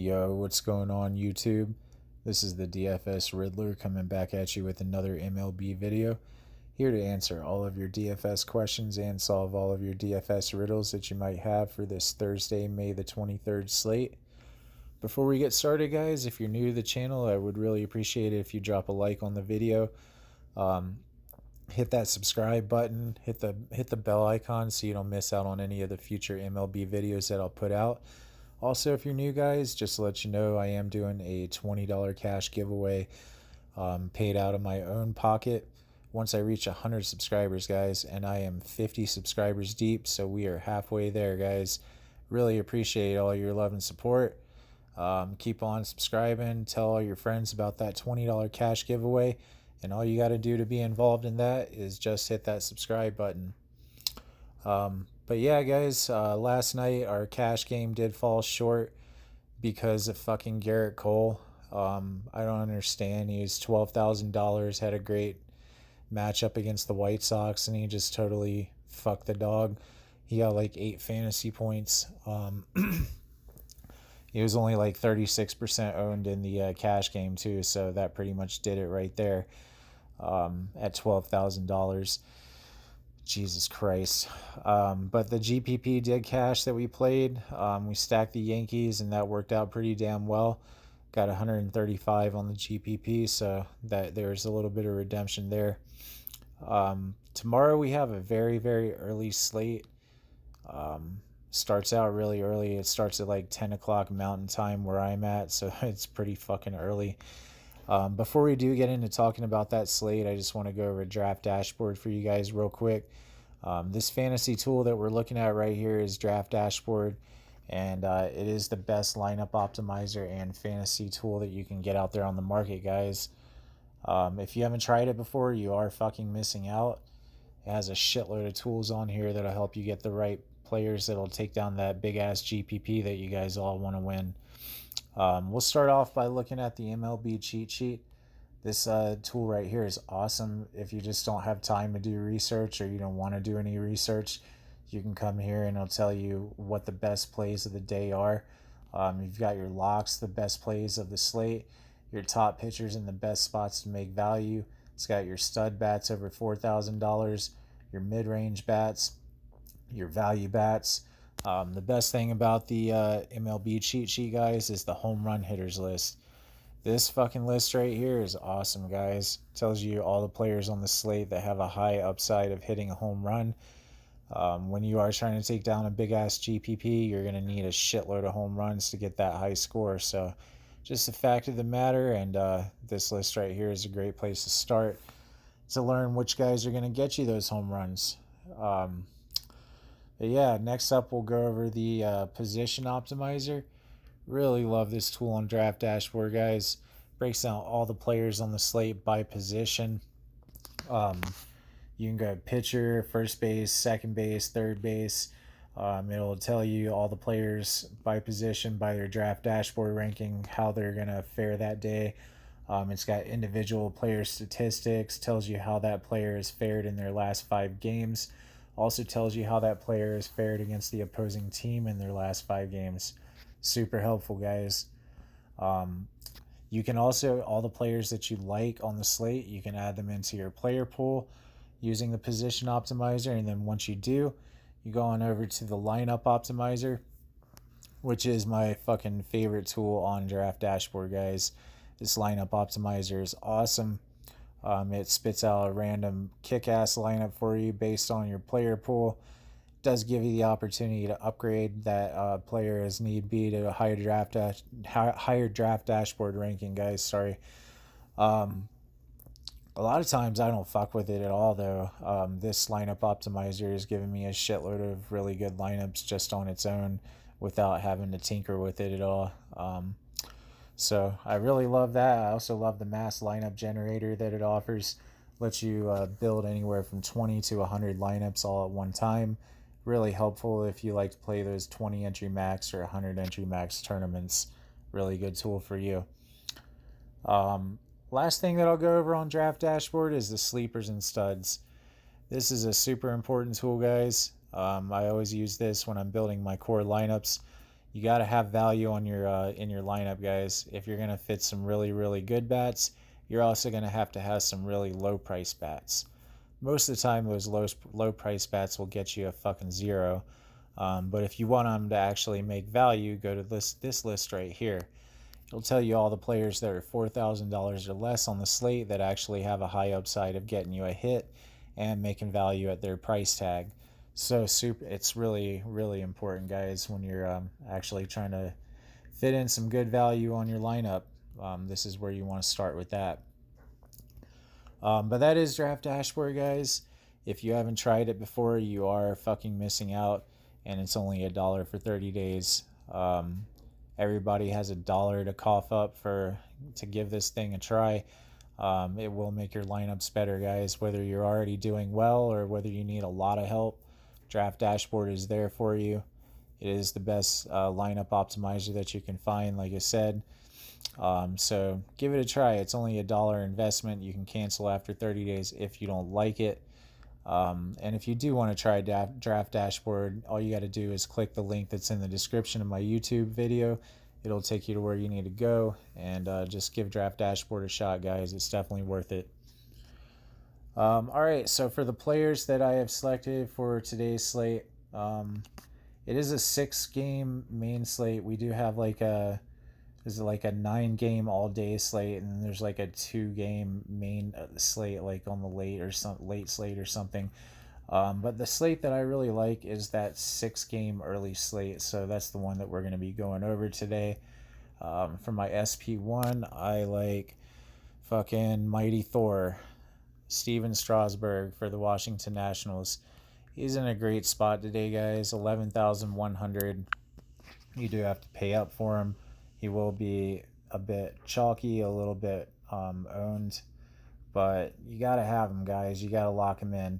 Yo, what's going on YouTube? This is the DFS Riddler coming back at you with another MLB video. Here to answer all of your DFS questions and solve all of your DFS riddles that you might have for this Thursday, May the 23rd slate. Before we get started, guys, if you're new to the channel, I would really appreciate it if you drop a like on the video. Hit that subscribe button, hit the bell icon so you don't miss out on any of the future MLB videos that I'll put out. Also, if you're new, guys, just to let you know, I am doing a $20 cash giveaway paid out of my own pocket once I reach 100 subscribers, guys, and I am 50 subscribers deep, so we are halfway there, guys. Really appreciate all your love and support. Keep on subscribing, tell all your friends about that $20 cash giveaway, and all you got to do to be involved in that is just hit that subscribe button. But yeah, guys, last night our cash game did fall short because of fucking Garrett Cole. I don't understand. He was $12,000, had a great matchup against the White Sox, and he just totally fucked the dog. He got like 8 fantasy points. He was only like 36% owned in the cash game too, so that pretty much did it right there at $12,000. Jesus Christ. But the GPP did cash that we played. We stacked the Yankees, and that worked out pretty damn well. Got 135 on the GPP, so that there's a little bit of redemption there. Tomorrow we have a very, very early slate. Starts out really early. It starts at like 10 o'clock Mountain Time where I'm at, so it's pretty fucking early. Before we do get into talking about that slate, I just want to go over a draft dashboard for you guys real quick. This fantasy tool that we're looking at right here is Draft Dashboard, and it is the best lineup optimizer and fantasy tool that you can get out there on the market, guys. If you haven't tried it before, you are fucking missing out. It has a shitload of tools on here that'll help you get the right players that'll take down that big-ass GPP that you guys all want to win. We'll start off by looking at the MLB cheat sheet. This tool right here is awesome. If you just don't have time to do research or you don't want to do any research, you can come here and it'll tell you what the best plays of the day are. You've got your locks, the best plays of the slate, your top pitchers in the best spots to make value. It's got your stud bats over $4,000, your mid-range bats, your value bats. The best thing about the MLB cheat sheet, guys, is the home run hitters list. This fucking list right here is awesome, guys. It tells you all the players on the slate that have a high upside of hitting a home run. When you are trying to take down a big-ass GPP, you're going to need a shitload of home runs to get that high score. So just the fact of the matter, and this list right here is a great place to start to learn which guys are going to get you those home runs. But yeah, next up we'll go over the position optimizer. Really love this tool on Draft Dashboard, guys. Breaks down all the players on the slate by position. You can go pitcher, first base, second base, third base. It'll tell you all the players by position, by their Draft Dashboard ranking, how they're going to fare that day. It's got individual player statistics, tells you how that player has fared in their last 5 games. Also tells you how that player has fared against the opposing team in their last 5 games. Super helpful, guys. You can also, all the players that you like on the slate, you can add them into your player pool using the position optimizer. And then once you do, you go on over to the lineup optimizer, which is my fucking favorite tool on Draft Dashboard, guys. This lineup optimizer is awesome. It spits out a random kick-ass lineup for you based on your player pool. It does give you the opportunity to upgrade that player as need be to a higher draft dashboard ranking, guys. Sorry. A lot of times I don't fuck with it at all, though. This lineup optimizer is giving me a shitload of really good lineups just on its own without having to tinker with it at all. So I really love that. I also love the mass lineup generator that it offers. Lets you build anywhere from 20 to 100 lineups all at one time. Really helpful if you like to play those 20 entry max or 100 entry max tournaments. Really good tool for you. Last thing that I'll go over on Draft Dashboard is the sleepers and studs. This is a super important tool, guys. I always use this when I'm building my core lineups. You got to have value on your in your lineup, guys. If you're gonna fit some really good bats, you're also gonna have to have some really low price bats. Most of the time, those low price bats will get you a fucking zero. But if you want them to actually make value, go to this list right here. It'll tell you all the players that are $4,000 or less on the slate that actually have a high upside of getting you a hit and making value at their price tag. So it's really important, guys, when you're actually trying to fit in some good value on your lineup. This is where you want to start with that. But that is Draft Dashboard, guys. If you haven't tried it before, you are fucking missing out, and it's only $1 for 30 days. Everybody has $1 to cough up to give this thing a try. It will make your lineups better, guys, whether you're already doing well or whether you need a lot of help. Draft Dashboard is there for you. It is the best lineup optimizer that you can find, like I said. So give it a try. It's only $1 investment. You can cancel after 30 days if you don't like it. And if you do want to try Draft Dashboard, all you got to do is click the link that's in the description of my YouTube video. It'll take you to where you need to go, and just give Draft Dashboard a shot, guys. It's definitely worth it. All right, so for the players that I have selected for today's slate, it is a 6-game main slate. We do have like a 9-game all-day slate, and then there's like a 2-game main slate, like on the late slate or something. But the slate that I really like is that 6-game early slate, so that's the one that we're going to be going over today. For my SP1, I like fucking Mighty Thor, Steven Strasburg for the Washington Nationals. He's in a great spot today, guys. 11,100. You do have to pay up for him. He will be a bit chalky, a little bit owned, but you got to have him, guys. You got to lock him in.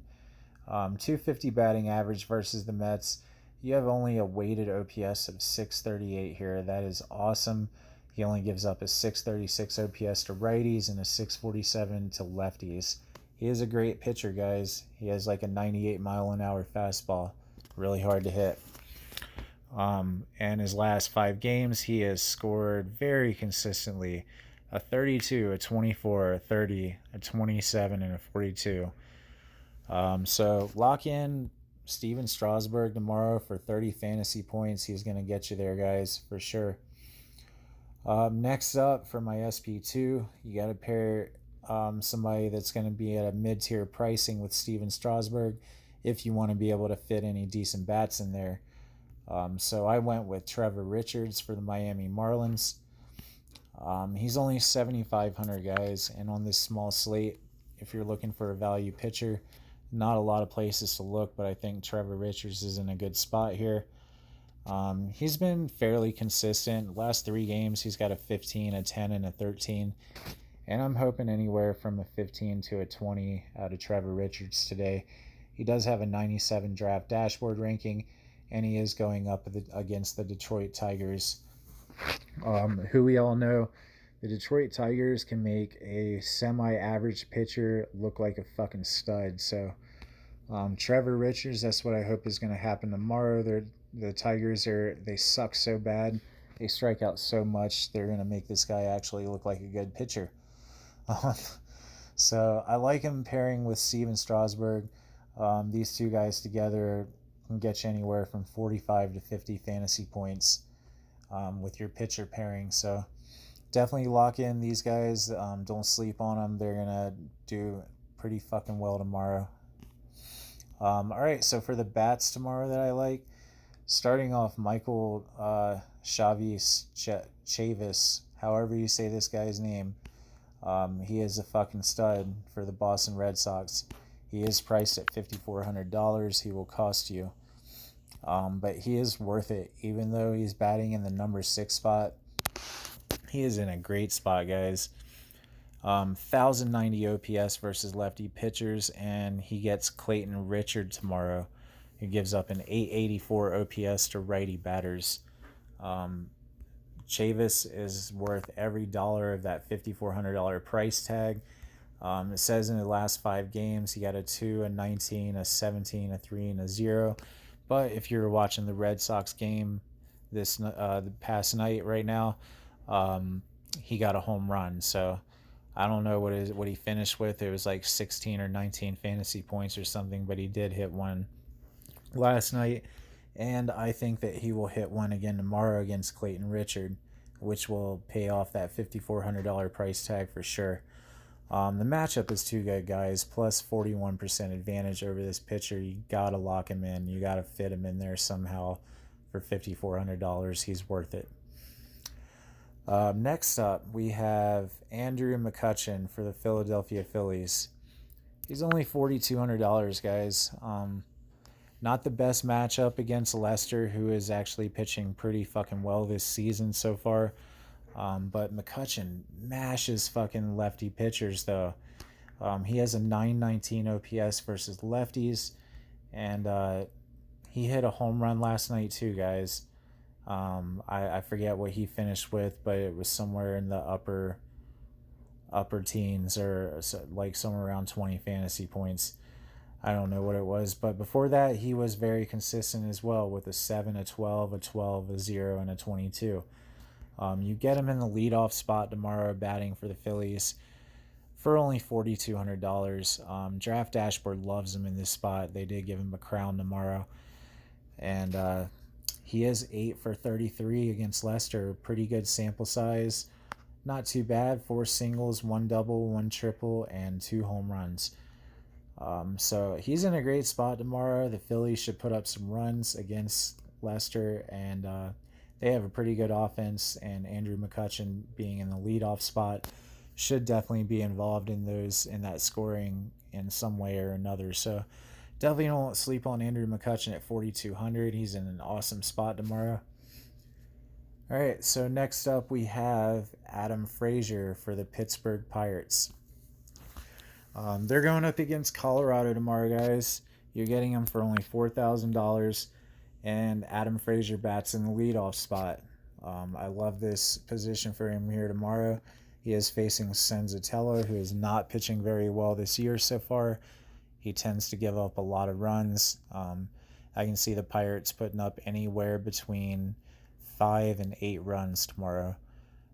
250 batting average versus the Mets. You have only a weighted OPS of 638 here. That is awesome. He only gives up a 636 OPS to righties and a 647 to lefties. He is a great pitcher, guys. He has like a 98-mile-an-hour fastball. Really hard to hit. And his last 5 games, he has scored very consistently a 32, a 24, a 30, a 27, and a 42. So lock in Steven Strasburg tomorrow for 30 fantasy points. He's going to get you there, guys, for sure. Next up for my SP2, you got to pair somebody that's going to be at a mid-tier pricing with Steven Strasburg if you want to be able to fit any decent bats in there. So I went with Trevor Richards for the Miami Marlins. He's only 7,500, guys, and on this small slate, if you're looking for a value pitcher, not a lot of places to look, but I think Trevor Richards is in a good spot here. He's been fairly consistent. Last 3 games, he's got a 15, a 10, and a 13. And I'm hoping anywhere from a 15 to a 20 out of Trevor Richards today. He does have a 97 draft dashboard ranking, and he is going up against the Detroit Tigers, who we all know. The Detroit Tigers can make a semi-average pitcher look like a fucking stud. So Trevor Richards, that's what I hope is going to happen tomorrow. The Tigers they suck so bad. They strike out so much. They're going to make this guy actually look like a good pitcher. So I like him pairing with Steven Strasburg. These two guys together can get you anywhere from 45 to 50 fantasy points with your pitcher pairing. So definitely lock in these guys. Don't sleep on them. They're going to do pretty fucking well tomorrow. All right, so for the bats tomorrow that I like, starting off Michael Chavis, however you say this guy's name. He is a fucking stud for the Boston Red Sox. He is priced at $5,400. He will cost you. But he is worth it. Even though he's batting in the number 6 spot, he is in a great spot, guys. 1,090 OPS versus lefty pitchers, and he gets Clayton Richard tomorrow, who gives up an 884 OPS to righty batters. Chavis is worth every dollar of that $5,400 price tag. It says in the last 5 games, he got a 2, a 19, a 17, a 3, and a 0. But if you're watching the Red Sox game, the past night right now. He got a home run. So I don't know what he finished with. It was like 16 or 19 fantasy points or something, but he did hit one last night, and I think that he will hit one again tomorrow against Clayton Richard, which will pay off that $5,400 price tag for sure. The matchup is too good, guys. Plus 41% advantage over this pitcher. You gotta lock him in. You gotta fit him in there somehow for $5,400. He's worth it. Next up, we have Andrew McCutchen for the Philadelphia Phillies. He's only $4,200, guys. Not the best matchup against Lester, who is actually pitching pretty fucking well this season so far. But McCutchen mashes fucking lefty pitchers, though. He has a 919 OPS versus lefties, and he hit a home run last night too, guys. I forget what he finished with, but it was somewhere in the upper teens, or like somewhere around 20 fantasy points. I don't know what it was, but before that he was very consistent as well with a 7, a 12, a 12, a 0, and a 22. You get him in the leadoff spot tomorrow, batting for the Phillies for only $4,200. Draft Dashboard loves him in this spot. They did give him a crown tomorrow, and he is 8 for 33 against Lester. Pretty good sample size. Not too bad. 4 singles, 1 double, 1 triple, and 2 home runs. So he's in a great spot tomorrow. The Phillies should put up some runs against Lester, and they have a pretty good offense, and Andrew McCutchen being in the leadoff spot should definitely be involved in that scoring in some way or another. So definitely don't sleep on Andrew McCutchen at 4,200. He's in an awesome spot tomorrow. All right, so next up we have Adam Frazier for the Pittsburgh Pirates. They're going up against Colorado tomorrow, guys. You're getting them for only $4,000, and Adam Frazier bats in the leadoff spot. I love this position for him here tomorrow. He is facing Senzatella, who is not pitching very well this year so far. He tends to give up a lot of runs. I can see the Pirates putting up anywhere between 5 and 8 runs tomorrow.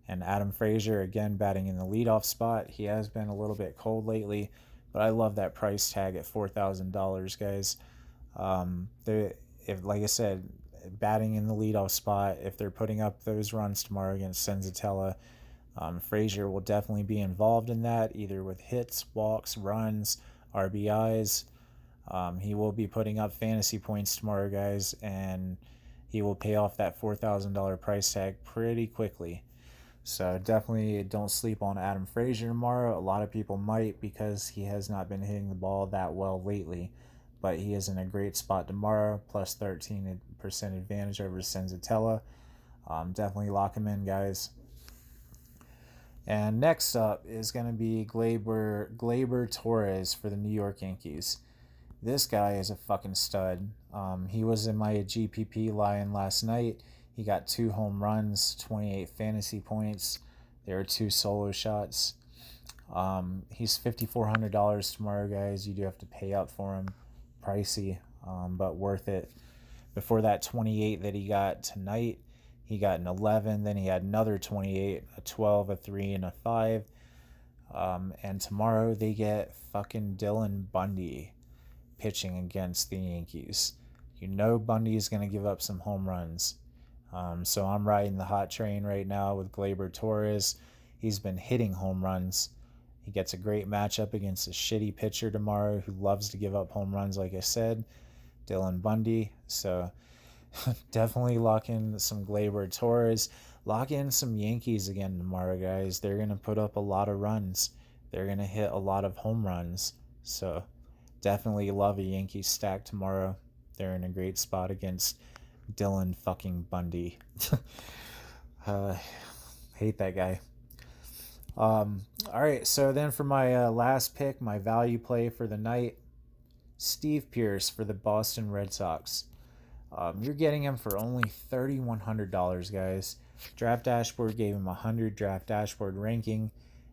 And Adam Frazier, again, batting in the leadoff spot. He has been a little bit cold lately, but I love that price tag at $4,000, guys. If, like I said, batting in the leadoff spot, if they're putting up those runs tomorrow against Senzatella, Frazier will definitely be involved in that, either with hits, walks, runs, RBIs. He will be putting up fantasy points tomorrow, guys, and he will pay off that $4,000 price tag pretty quickly. So definitely don't sleep on Adam Frazier tomorrow. A lot of people might, because he has not been hitting the ball that well lately. But he is in a great spot tomorrow, plus 13% advantage over Senzatella. Definitely lock him in, guys. And next up is going to be Gleyber Torres for the New York Yankees. This guy is a fucking stud. He was in my GPP line last night. He got 2 home runs, 28 fantasy points. There are 2 solo shots. He's $5,400 tomorrow, guys. You do have to pay up for him. Pricey, but worth it. Before that 28 that he got tonight, he got an 11. Then he had another 28, a 12, a 3, and a 5. And tomorrow they get fucking Dylan Bundy pitching against the Yankees. You know Bundy is going to give up some home runs. So I'm riding the hot train right now with Gleyber Torres. He's been hitting home runs. He gets a great matchup against a shitty pitcher tomorrow who loves to give up home runs, like I said, Dylan Bundy. So definitely lock in some Gleyber Torres. Lock in some Yankees again tomorrow, guys. They're going to put up a lot of runs. They're going to hit a lot of home runs. So definitely love a Yankees stack tomorrow. They're in a great spot against Dylan fucking Bundy. Hate that guy. All right, so then for my last pick, my value play for the night, Steve Pearce for the Boston Red Sox. You're getting him for only $3,100, guys. Draft Dashboard gave him 100 Draft Dashboard ranking,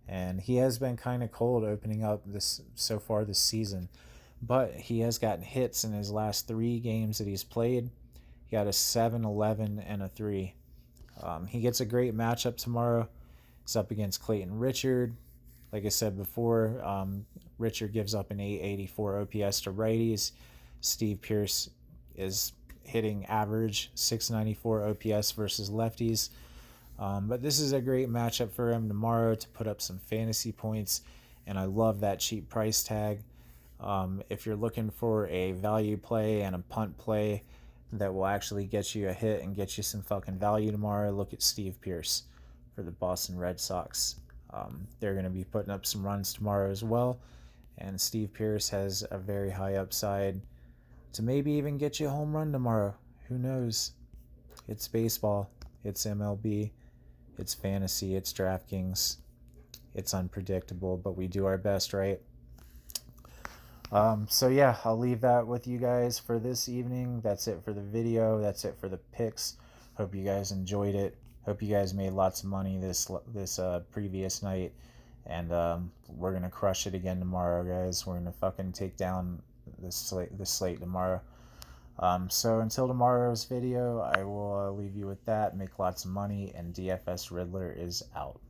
and he has been kind of cold opening up this so far this season. But he has gotten hits in his last 3 games that he's played. He got a 7, 11, and a 3. He gets a great matchup tomorrow. It's up against Clayton Richard. Like I said before, Richard gives up an 884 OPS to righties. Steve Pearce is hitting average 694 OPS versus lefties. But this is a great matchup for him tomorrow to put up some fantasy points, and I love that cheap price tag. If you're looking for a value play and a punt play that will actually get you a hit and get you some fucking value tomorrow, look at Steve Pearce for the Boston Red Sox. They're going to be putting up some runs tomorrow as well, and Steve Pearce has a very high upside to maybe even get you a home run tomorrow. Who knows? It's baseball. It's MLB. It's fantasy. It's DraftKings. It's unpredictable, but we do our best, right? So yeah, I'll leave that with you guys for this evening. That's it for the video. That's it for the picks. Hope you guys enjoyed it. Hope you guys made lots of money this previous night, and we're gonna crush it again tomorrow, guys. We're gonna fucking take down this slate tomorrow. So until tomorrow's video, I will leave you with that. Make lots of money, and DFS Riddler is out.